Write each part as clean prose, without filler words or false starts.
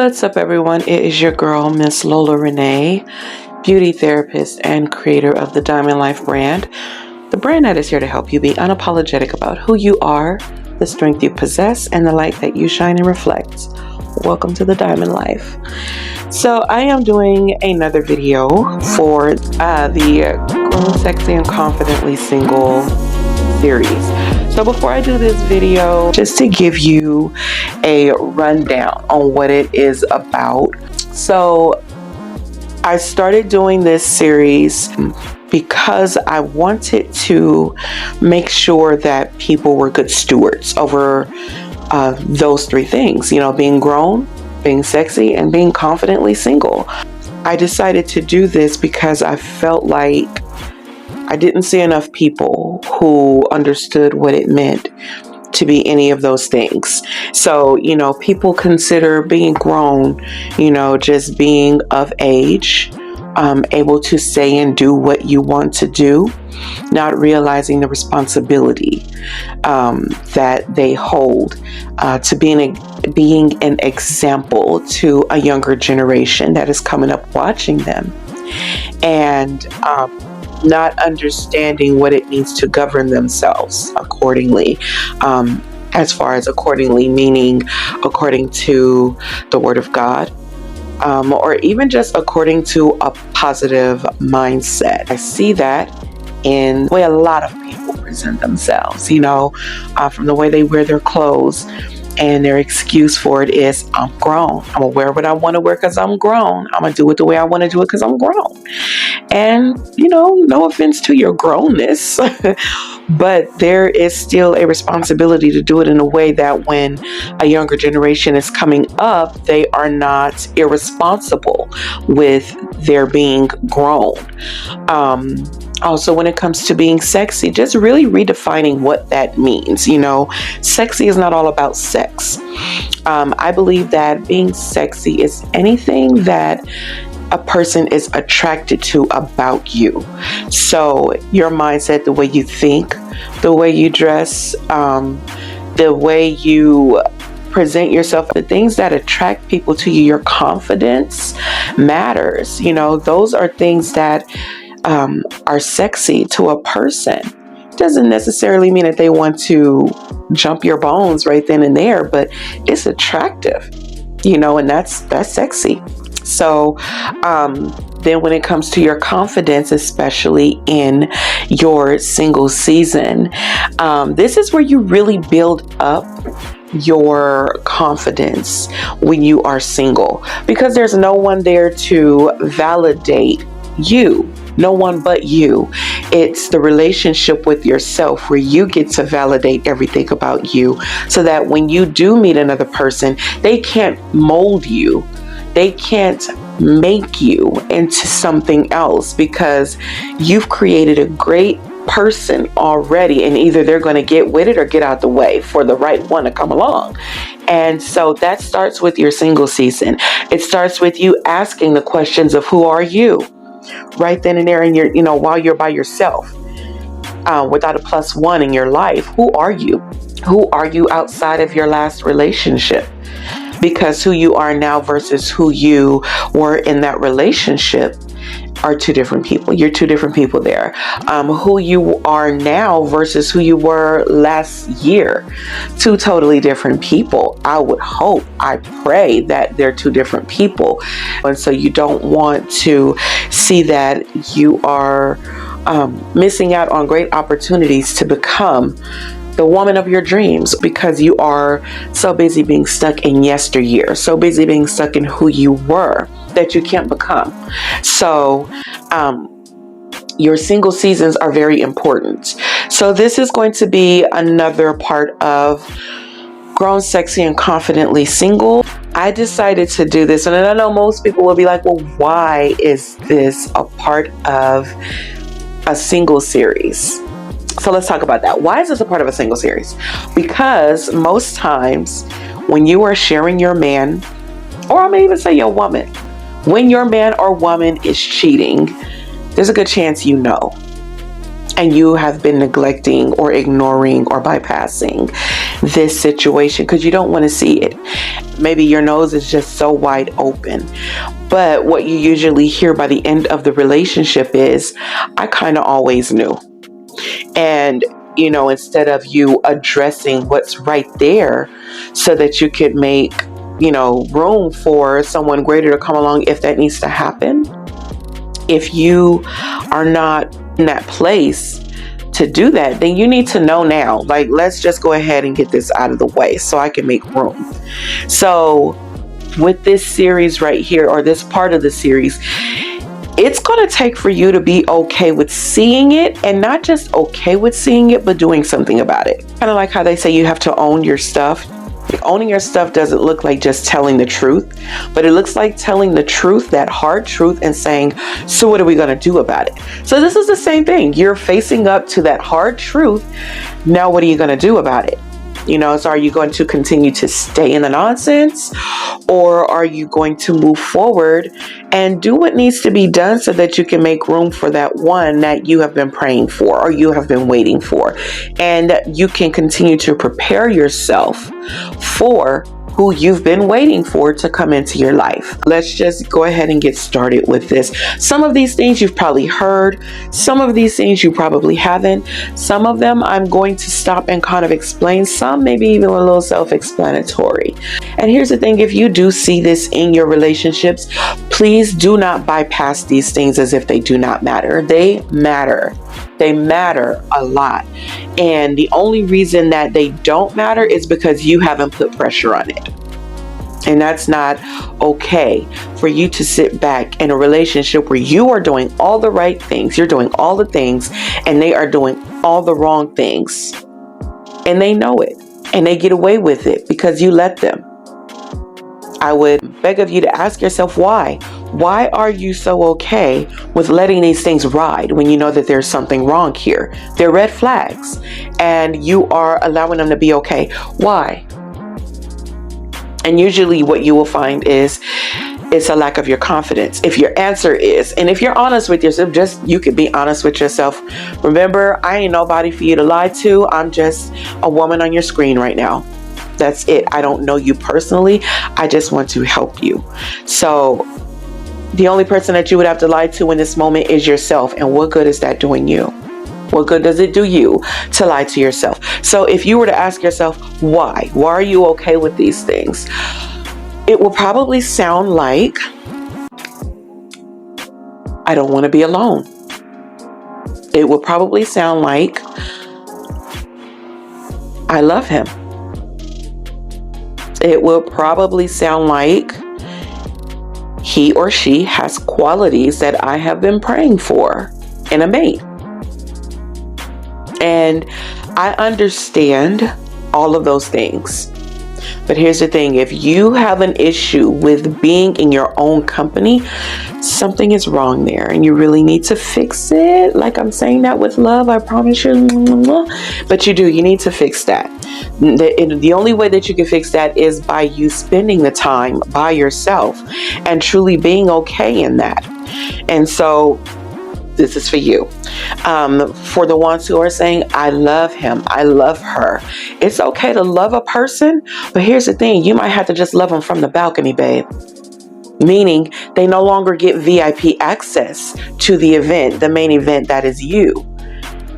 What's up, everyone? It is your girl, Miss Lola Rene'e, beauty therapist and creator of the Diamond Life brand, the brand that is here to help you be unapologetic about who you are, the strength you possess, and the light that you shine and reflect. Welcome to the Diamond Life. So I am doing another video for the Grown Sexy and Confidently Single series. So before I do this video, just to give you a rundown on what it is about. So I started doing this series because I wanted to make sure that people were good stewards over those three things, being grown, being sexy, and being confidently single. I decided to do this because I felt like I didn't see enough people who understood what it meant to be any of those things. So, people consider being grown, just being of age, able to say and do what you want to do, not realizing the responsibility that they hold to being an example to a younger generation that is coming up watching them, and not understanding what it means to govern themselves accordingly. As far as accordingly, meaning according to the Word of God, or even just according to a positive mindset. I see that in the way a lot of people present themselves, from the way they wear their clothes. And their excuse for it is, I'm grown. I'm going to wear what I want to wear because I'm grown. I'm going to do it the way I want to do it because I'm grown. And, no offense to your grownness, but there is still a responsibility to do it in a way that when a younger generation is coming up, they are not irresponsible with their being grown. Also, when it comes to being sexy, just really redefining what that means. Sexy is not all about sex. I believe that being sexy is anything that a person is attracted to about you. So your mindset, the way you think, the way you dress, the way you present yourself, the things that attract people to you, your confidence matters. Those are things that are sexy to a person. Doesn't necessarily mean that they want to jump your bones right then and there, but it's attractive, and that's sexy. So then when it comes to your confidence, especially in your single season, this is where you really build up your confidence when you are single, because there's no one there to validate you. No one but you. It's the relationship with yourself where you get to validate everything about you, so that when you do meet another person, they can't mold you. They can't make you into something else, because you've created a great person already, and either they're going to get with it or get out the way for the right one to come along. And so that starts with your single season. It starts with you asking the questions of who are you? Right then and there, in your, while you're by yourself, without a plus one in your life, who are you? Who are you outside of your last relationship? Because who you are now versus who you were in that relationship are two different people. You're two different people there. Who you are now versus who you were last year, two totally different people. I would hope, I pray that they're two different people. And so you don't want to see that you are missing out on great opportunities to become the woman of your dreams, because you are so busy being stuck in yesteryear, so busy being stuck in who you were, that you can't become. So your single seasons are very important. So this is going to be another part of Grown Sexy and Confidently Single. I decided to do this, and I know most people will be like, well, why is this a part of a single series? So let's talk about that. Why is this a part of a single series? Because most times when you are sharing your man, or I may even say your woman, when your man or woman is cheating, there's a good chance and you have been neglecting or ignoring or bypassing this situation because you don't want to see it. Maybe your nose is just so wide open. But what you usually hear by the end of the relationship is, I kind of always knew. And, instead of you addressing what's right there so that you could make, room for someone greater to come along if that needs to happen. If you are not in that place to do that, then you need to know now. Like, let's just go ahead and get this out of the way so I can make room. So with this series right here, or this part of the series, it's going to take for you to be okay with seeing it, and not just okay with seeing it, but doing something about it. Kind of like how they say you have to own your stuff. Owning your stuff doesn't look like just telling the truth, but it looks like telling the truth, that hard truth, and saying, so what are we going to do about it? So this is the same thing. You're facing up to that hard truth. Now, what are you going to do about it? So are you going to continue to stay in the nonsense, or are you going to move forward and do what needs to be done so that you can make room for that one that you have been praying for or you have been waiting for, and you can continue to prepare yourself for who you've been waiting for to come into your life. Let's just go ahead and get started with this. Some of these things you've probably heard. Some of these things you probably haven't. Some of them I'm going to stop and kind of explain. Some maybe even a little self-explanatory. And here's the thing, if you do see this in your relationships, please do not bypass these things as if they do not matter. They matter. They matter a lot. And the only reason that they don't matter is because you haven't put pressure on it. And that's not okay for you to sit back in a relationship where you are doing all the right things. You're doing all the things, and they are doing all the wrong things. And they know it. And they get away with it because you let them. I would beg of you to ask yourself why. Why are you so okay with letting these things ride when you know that there's something wrong here? They're red flags, and you are allowing them to be okay. Why? And usually what you will find is it's a lack of your confidence. If your answer is, and if you're honest with yourself, you could be honest with yourself. Remember, I ain't nobody for you to lie to. I'm just a woman on your screen right now. That's it. I don't know you personally. I just want to help you. So the only person that you would have to lie to in this moment is yourself. And what good is that doing you? What good does it do you to lie to yourself? So if you were to ask yourself, why are you okay with these things? It will probably sound like, I don't want to be alone. It will probably sound like, I love him. It will probably sound like, he or she has qualities that I have been praying for in a mate. And I understand all of those things. But here's the thing, if you have an issue with being in your own company, something is wrong there and you really need to fix it. Like, I'm saying that with love, I promise you. But you need to fix that. The only way that you can fix that is by you spending the time by yourself and truly being okay in that. And so this is for you. For the ones who are saying, I love him, I love her. It's okay to love a person, but here's the thing, you might have to just love them from the balcony, babe. Meaning they no longer get VIP access to the event, the main event that is you.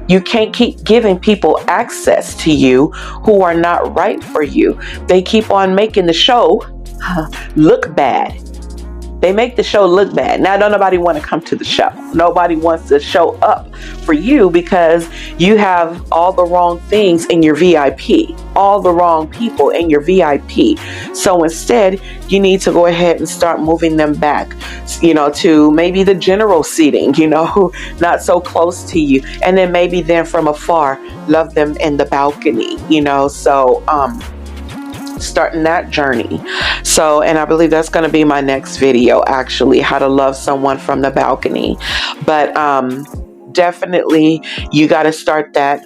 You can't keep giving people access to you who are not right for you. They keep on making the show look bad. They make the show look bad. Now, don't nobody want to come to the show. Nobody wants to show up for you because you have all the wrong things in your VIP, all the wrong people in your VIP. So instead, you need to go ahead and start moving them back, to maybe the general seating, not so close to you. And then maybe then from afar, love them in the balcony, starting that journey. So, and I believe that's going to be my next video, actually, how to love someone from the balcony. But definitely you got to start that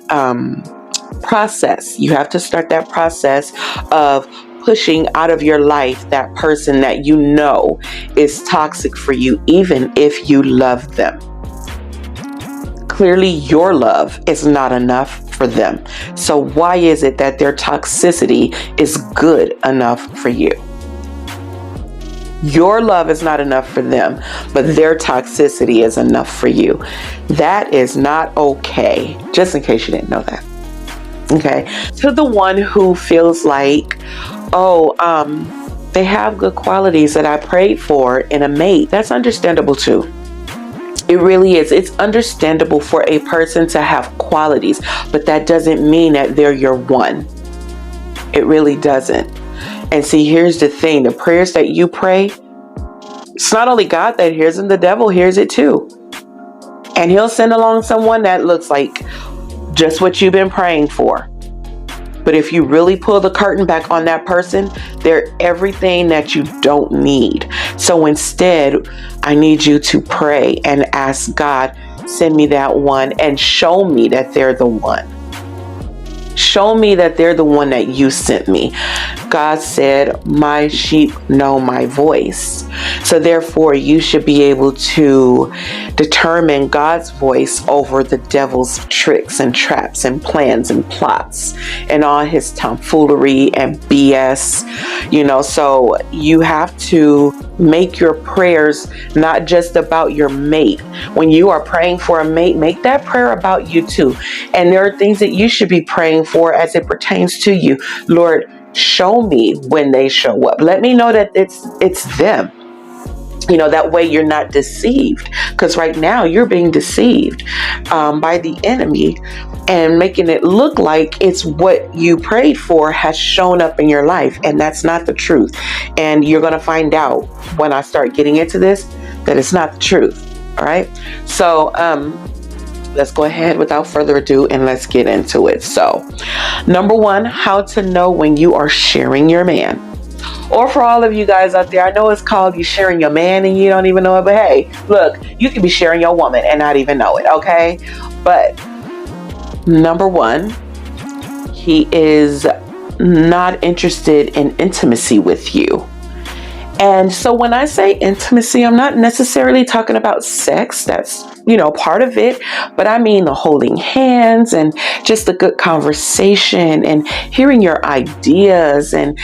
process. You have to start that process of pushing out of your life that person that you know is toxic for you, even if you love them. Clearly, your love is not enough for them. So why is it that their toxicity is good enough for you? Your love is not enough for them, but their toxicity is enough for you. That is not okay. Just in case you didn't know that. Okay. To the one who feels like, oh, they have good qualities that I prayed for in a mate. That's understandable too. It really is. It's understandable for a person to have qualities, but that doesn't mean that they're your one. It really doesn't. And see, here's the thing. The prayers that you pray, it's not only God that hears them, the devil hears it too. And he'll send along someone that looks like just what you've been praying for. But if you really pull the curtain back on that person, they're everything that you don't need. So instead, I need you to pray and ask God, send me that one and show me that they're the one. Show me that they're the one that you sent me. God said, my sheep know my voice. So therefore, you should be able to determine God's voice over the devil's tricks and traps and plans and plots and all his tomfoolery and BS. So you have to make your prayers not just about your mate. When you are praying for a mate, make that prayer about you too. And there are things that you should be praying for as it pertains to you. Lord, show me when they show up. Let me know that it's them. That way you're not deceived. Because right now you're being deceived by the enemy and making it look like it's what you prayed for has shown up in your life. And that's not the truth. And you're going to find out when I start getting into this that it's not the truth. All right. So, let's go ahead without further ado and let's get into it. So, number one, how to know when you are sharing your man. Or for all of you guys out there, I know it's called you sharing your man and you don't even know it, but hey, look, you can be sharing your woman and not even know it, okay? But number one, he is not interested in intimacy with you. And so when I say intimacy, I'm not necessarily talking about sex. That's, part of it. But I mean the holding hands and just a good conversation and hearing your ideas and,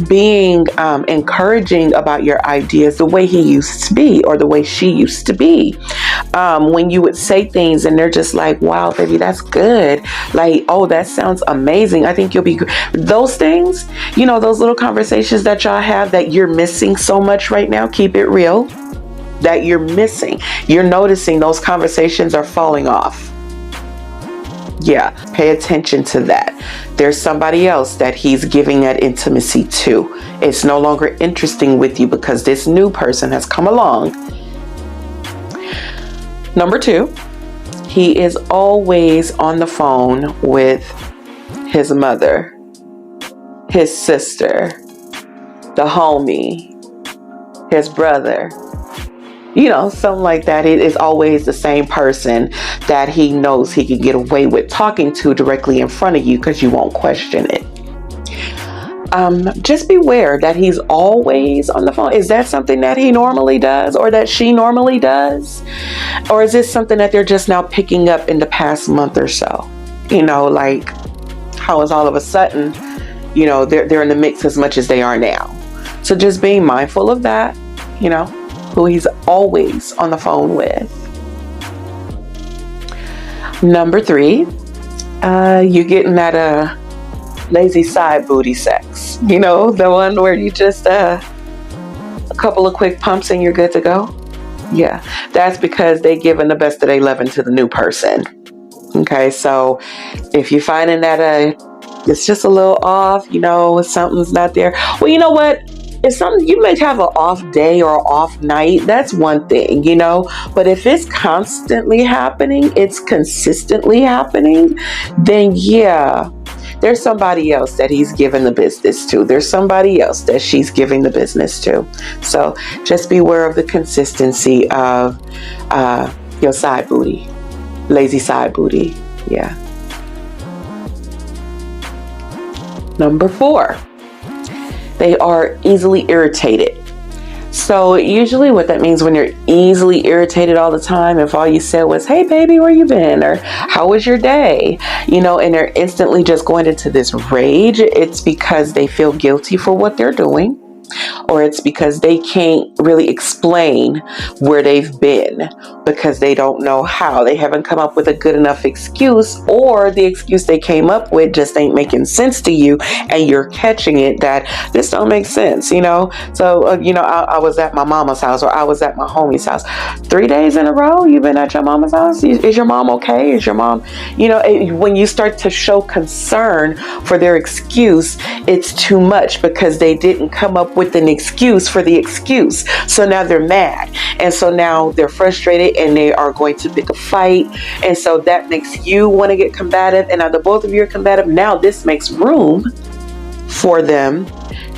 being encouraging about your ideas the way he used to be or the way she used to be. When you would say things and they're just like, wow, baby, that's good. Like, oh, that sounds amazing. I think you'll be good. Those things, those little conversations that y'all have that you're missing so much right now, keep it real, that you're missing. You're noticing those conversations are falling off. Yeah, pay attention to that. There's somebody else that he's giving that intimacy to. It's no longer interesting with you because this new person has come along. Number two, he is always on the phone with his mother, his sister, the homie, his brother. Something like that. It is always the same person that he knows he can get away with talking to directly in front of you because you won't question it. Just beware that he's always on the phone. Is that something that he normally does or that she normally does? Or is this something that they're just now picking up in the past month or so? Like how is all of a sudden, they're in the mix as much as they are now. So just being mindful of that, who he's always on the phone with. Number three, you're getting that lazy side booty sex. The one where you just a couple of quick pumps and you're good to go. Yeah, that's because they giving the best of their loving to the new person. Okay, so if you're finding that it's just a little off, something's not there. Well, you know what? If something, you may have an off day or off night, that's one thing, but if it's constantly happening, it's consistently happening, then yeah, there's somebody else that he's giving the business to. There's somebody else that she's giving the business to. So just beware of the consistency of your side booty, lazy side booty. Yeah. Number four. They are easily irritated. So usually what that means when you're easily irritated all the time, if all you said was, hey baby, where you been? Or how was your day? And they're instantly just going into this rage, it's because they feel guilty for what they're doing. Or it's because they can't really explain where they've been because they don't know how. They haven't come up with a good enough excuse, or the excuse they came up with just ain't making sense to you, and you're catching it that this don't make sense, So, I was at my mama's house, or I was at my homie's house. 3 days in a row, you've been at your mama's house? Is your mom okay? Is your mom, when you start to show concern for their excuse, it's too much because they didn't come up with an excuse for the excuse. So now they're mad. And so now they're frustrated and they are going to pick a fight. And so that makes you want to get combative. And now the both of you are combative. Now this makes room for them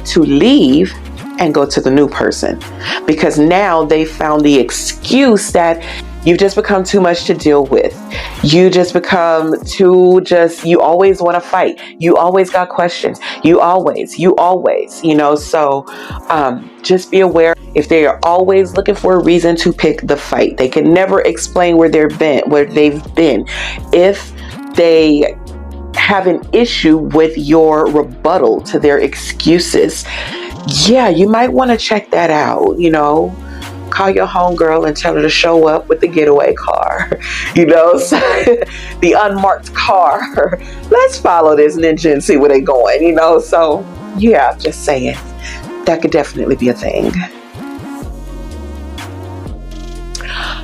to leave and go to the new person, because now they found the excuse that you've just become too much to deal with. You just become you always want to fight. You always got questions. You always, so just be aware, if they are always looking for a reason to pick the fight, they can never explain where they've been. If they have an issue with your rebuttal to their excuses, you might want to check that out, Call your homegirl and tell her to show up with the getaway car, the unmarked car. Let's follow this ninja and see where they're going, So, just saying. That could definitely be a thing.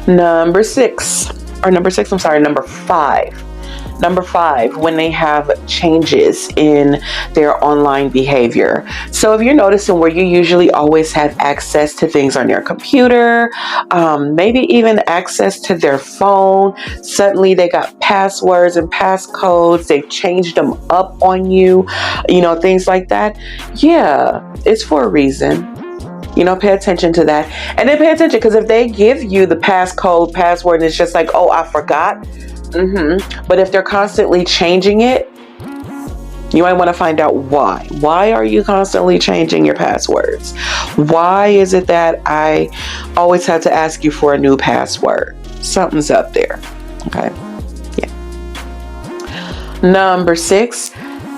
Number five. Number 5, when they have changes in their online behavior. So if you're noticing where you usually always have access to things on your computer, maybe even access to their phone, suddenly they got passwords and passcodes, they've changed them up on you, things like that. It's for a reason. Pay attention to that. And then pay attention, because if they give you the passcode, password, and it's just like, oh, I forgot. But if they're constantly changing it, you might want to find out why. Why are you constantly changing your passwords? Why is it that I always have to ask you for a new password? Something's up there. Okay. Number 6,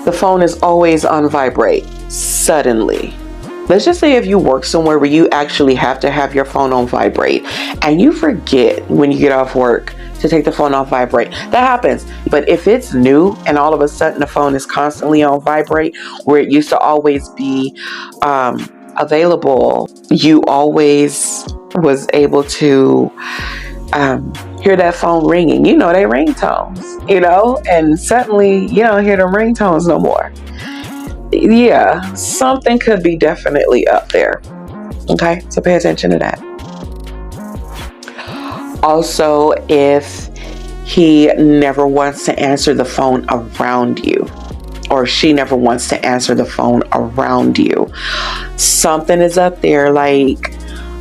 the phone is always on vibrate suddenly. Let's just say if you work somewhere where you actually have to have your phone on vibrate and you forget when you get off work to take the phone off vibrate. That happens. But if it's new and all of a sudden the phone is constantly on vibrate, where it used to always be available, you always was able to hear that phone ringing. They ringtones, and suddenly you don't hear them ringtones no more. Something could be definitely up there. Okay, so pay attention to that. Also, if he never wants to answer the phone around you, or she never wants to answer the phone around you, something is up there. Like,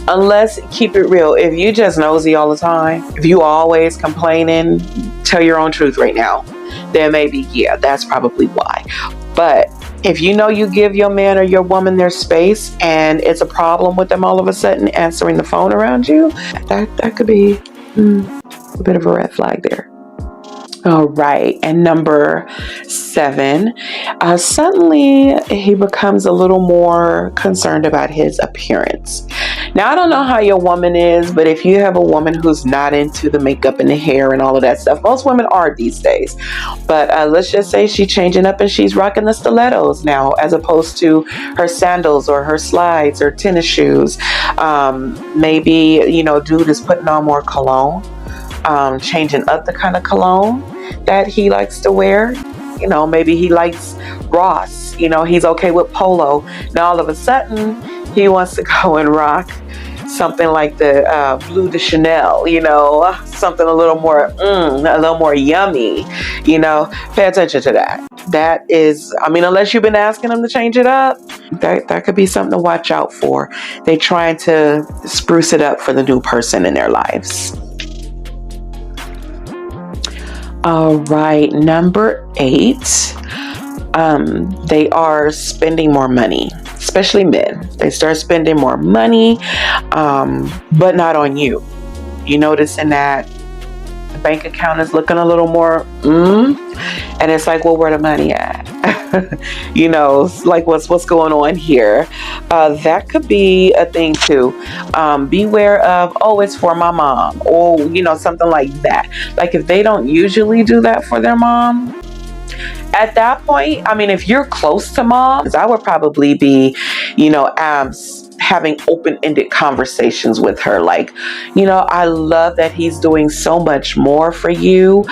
unless, keep it real, if you just nosy all the time, if you always complaining, tell your own truth right now, then maybe, that's probably why. But if you give your man or your woman their space and it's a problem with them all of a sudden answering the phone around you, that could be a bit of a red flag there. All right. And number 7, suddenly he becomes a little more concerned about his appearance. Now, I don't know how your woman is, but if you have a woman who's not into the makeup and the hair and all of that stuff, most women are these days. But let's just say she's changing up and she's rocking the stilettos now, as opposed to her sandals or her slides or tennis shoes. Maybe, dude is putting on more cologne. Changing up the kind of cologne that he likes to wear. Maybe he likes Ross. He's okay with Polo. Now all of a sudden he wants to go and rock something like the Bleu de Chanel, something a little more yummy, pay attention to that. That is, unless you've been asking them to change it up, that could be something to watch out for. They trying to spruce it up for the new person in their lives. All right, number 8, they are spending more money. especially men. They start spending more money, but not on you. You noticing that the bank account is looking a little more, and it's like, well, where the money at? Like what's going on here? That could be a thing too. Beware of, oh, it's for my mom, or something like that. Like if they don't usually do that for their mom, at that point, I mean, if you're close to moms, I would probably be, having open-ended conversations with her. Like, I love that he's doing so much more for you.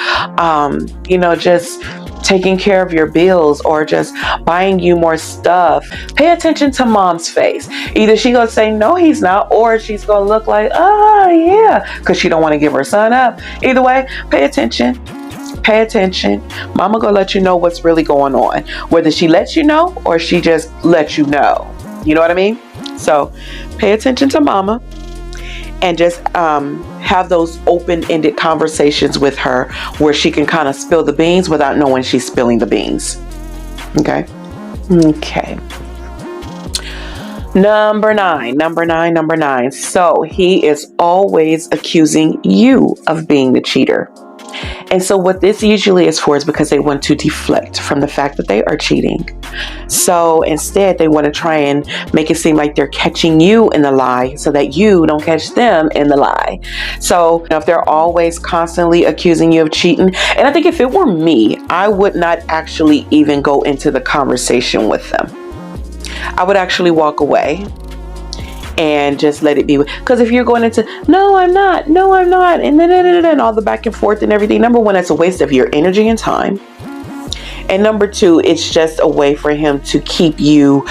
Just taking care of your bills or just buying you more stuff. Pay attention to mom's face. Either she gonna say, no, he's not, or she's gonna look like, oh, yeah, because she don't want to give her son up. Either way, pay attention. Pay attention. Mama gonna let you know what's really going on. Whether she lets you know or she just lets you know. You know what I mean? So pay attention to mama and just have those open-ended conversations with her where she can kind of spill the beans without knowing she's spilling the beans. Okay. Number nine. So he is always accusing you of being the cheater. And so what this usually is for is because they want to deflect from the fact that they are cheating. So instead, they want to try and make it seem like they're catching you in the lie so that you don't catch them in the lie. So if they're always constantly accusing you of cheating, and I think if it were me, I would not actually even go into the conversation with them. I would actually walk away and just let it be. Because if you're going into, no, I'm not, and then all the back and forth and everything, number one, that's a waste of your energy and time. And number two, it's just a way for him to keep you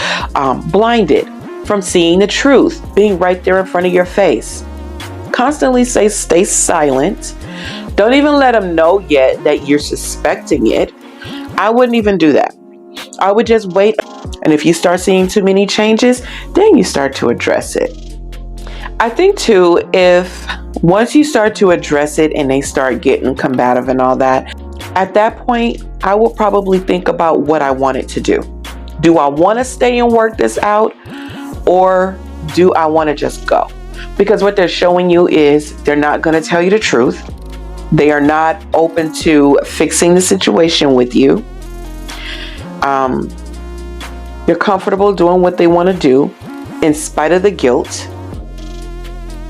blinded from seeing the truth, being right there in front of your face. Constantly stay silent. Don't even let him know yet that you're suspecting it. I wouldn't even do that. I would just wait. And if you start seeing too many changes, then you start to address it. I think too, if once you start to address it and they start getting combative and all that, at that point, I will probably think about what I want it to do. Do I want to stay and work this out, or do I want to just go? Because what they're showing you is they're not going to tell you the truth. They are not open to fixing the situation with you. They're comfortable doing what they want to do in spite of the guilt.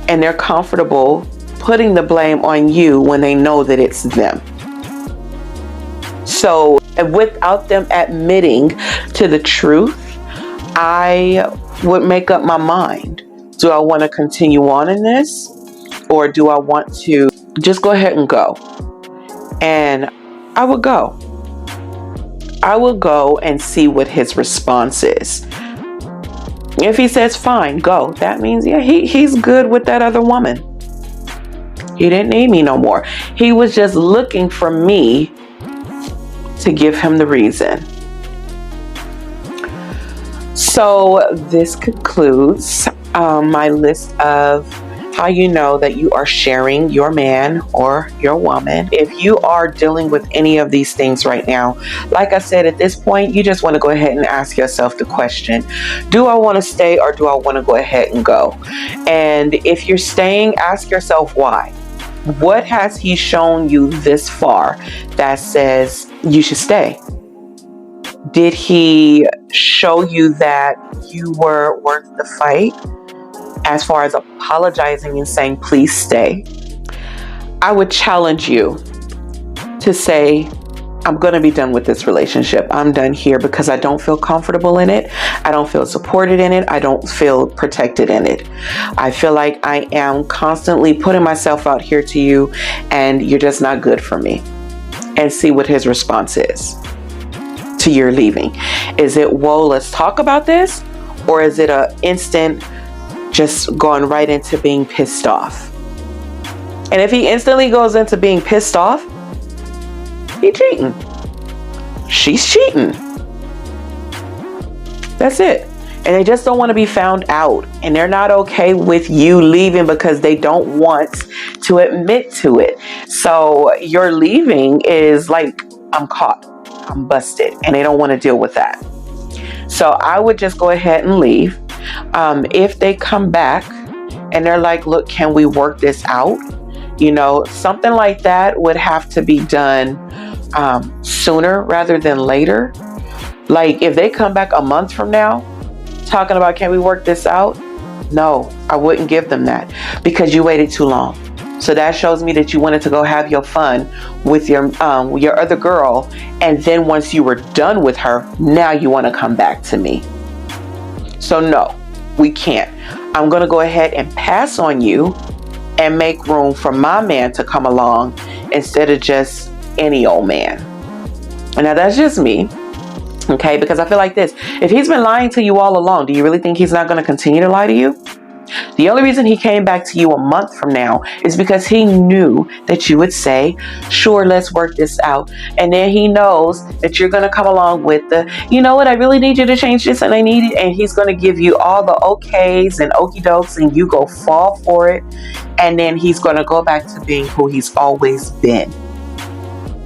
And they're comfortable putting the blame on you when they know that it's them. So without them admitting to the truth, I would make up my mind. Do I want to continue on in this? Or do I want to just go ahead and go? And I would go. I will go and see what his response is. If he says, fine, go, that means, yeah, he's good with that other woman. He didn't need me no more. He was just looking for me to give him the reason. So this concludes my list of how you know that you are sharing your man or your woman. If you are dealing with any of these things right now, like I said, at this point, you just want to go ahead and ask yourself the question, do I want to stay or do I want to go ahead and go? And if you're staying, ask yourself why. What has he shown you this far that says you should stay? Did he show you that you were worth the fight? As far as apologizing and saying, please stay. I would challenge you to say, I'm going to be done with this relationship. I'm done here because I don't feel comfortable in it. I don't feel supported in it. I don't feel protected in it. I feel like I am constantly putting myself out here to you and you're just not good for me. And see what his response is to your leaving. Is it, whoa, let's talk about this? Or is it an instant just going right into being pissed off? And if he instantly goes into being pissed off, he's cheating. She's cheating. That's it. And they just don't want to be found out. And they're not okay with you leaving because they don't want to admit to it. So your leaving is like, I'm caught, I'm busted, and they don't want to deal with that. So I would just go ahead and leave. If they come back and they're like, look, can we work this out? Something like that would have to be done sooner rather than later. Like if they come back a month from now talking about, can we work this out? No, I wouldn't give them that, because you waited too long. So that shows me that you wanted to go have your fun with your other girl. And then once you were done with her, now you want to come back to me. So no, we can't. I'm going to go ahead and pass on you and make room for my man to come along instead of just any old man. And now that's just me. Okay, because I feel like this. If he's been lying to you all along, do you really think he's not going to continue to lie to you? The only reason he came back to you a month from now is because he knew that you would say, sure, let's work this out. And then he knows that you're going to come along with the, you know what, I really need you to change this and I need it. And he's going to give you all the okays and okie dokes and you go fall for it. And then he's going to go back to being who he's always been.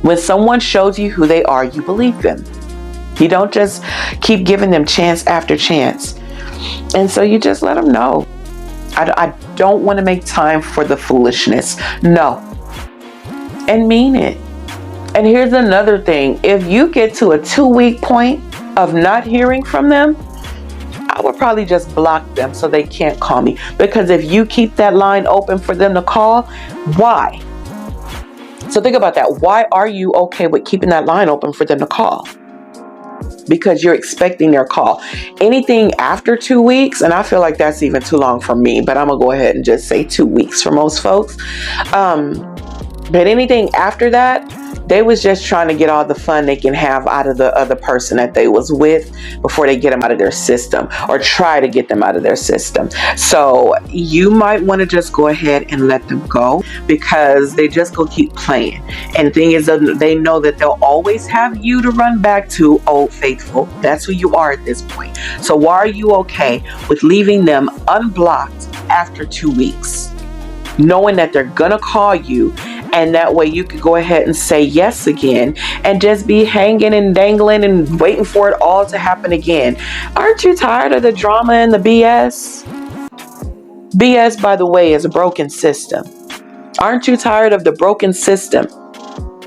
When someone shows you who they are, you believe them. You don't just keep giving them chance after chance. And so you just let them know. I don't want to make time for the foolishness. No. And mean it. And here's another thing. If you get to a 2-week point of not hearing from them, I would probably just block them so they can't call me. Because if you keep that line open for them to call, why? So think about that. Why are you okay with keeping that line open for them to call? Because you're expecting their call. Anything after 2 weeks, and I feel like that's even too long for me, but I'm gonna go ahead and just say 2 weeks for most folks. But anything after that, they was just trying to get all the fun they can have out of the other person that they was with before they get them out of their system, or try to get them out of their system. So you might want to just go ahead and let them go, because they just go keep playing. And the thing is, they know that they'll always have you to run back to, old faithful. That's who you are at this point. So why are you okay with leaving them unblocked after 2 weeks, knowing that they're gonna call you? And that way you could go ahead and say yes again and just be hanging and dangling and waiting for it all to happen again. Aren't you tired of the drama and the BS? BS, by the way, is a broken system. Aren't you tired of the broken system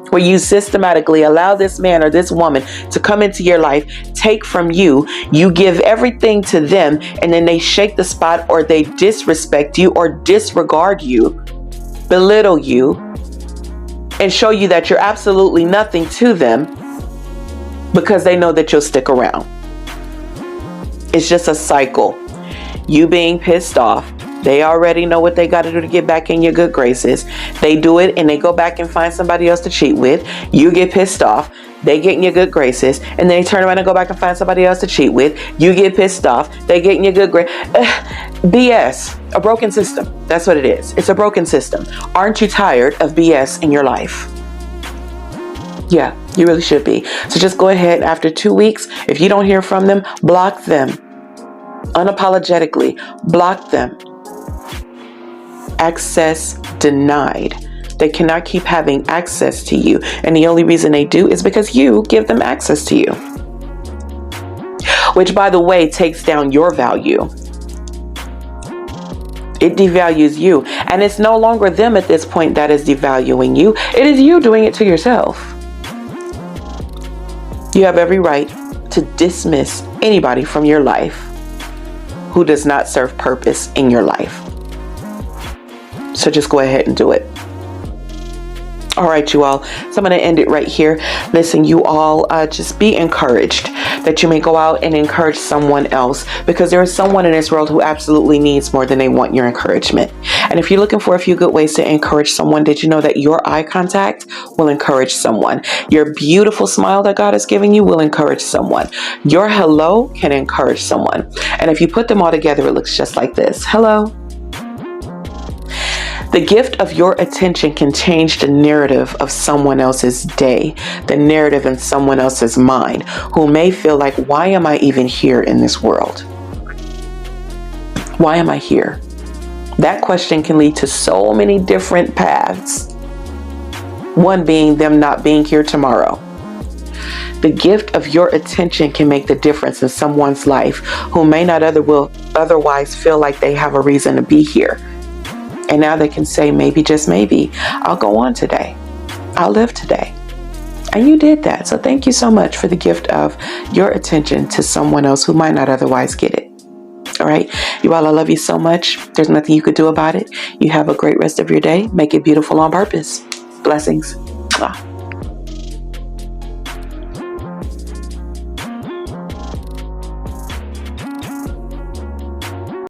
where you systematically allow this man or this woman to come into your life, take from you, you give everything to them, and then they shake the spot, or they disrespect you or disregard you, belittle you, and show you that you're absolutely nothing to them because they know that you'll stick around. It's just a cycle. You being pissed off. They already know what they got to do to get back in your good graces. They do it and they go back and find somebody else to cheat with. You get pissed off. They get in your good graces, and then they turn around and go back and find somebody else to cheat with. You get pissed off. They get in your good graces. BS. A broken system. That's what it is. It's a broken system. Aren't you tired of BS in your life? Yeah, you really should be. So just go ahead after 2 weeks. If you don't hear from them, block them. Unapologetically. Block them. Access denied. They cannot keep having access to you. And the only reason they do is because you give them access to you. Which, by the way, takes down your value. It devalues you. And it's no longer them at this point that is devaluing you. It is you doing it to yourself. You have every right to dismiss anybody from your life who does not serve purpose in your life. So just go ahead and do it. All right, you all. So I'm going to end it right here. Listen, you all, just be encouraged that you may go out and encourage someone else, because there is someone in this world who absolutely needs more than they want your encouragement. And if you're looking for a few good ways to encourage someone, did you know that your eye contact will encourage someone? Your beautiful smile that God has given you will encourage someone. Your hello can encourage someone. And if you put them all together, it looks just like this. Hello. The gift of your attention can change the narrative of someone else's day, the narrative in someone else's mind, who may feel like, why am I even here in this world? Why am I here? That question can lead to so many different paths. One being them not being here tomorrow. The gift of your attention can make the difference in someone's life who may not otherwise feel like they have a reason to be here. And now they can say, maybe, just maybe, I'll go on today. I'll live today. And you did that. So thank you so much for the gift of your attention to someone else who might not otherwise get it. All right. You all, I love you so much. There's nothing you could do about it. You have a great rest of your day. Make it beautiful on purpose. Blessings. Mwah.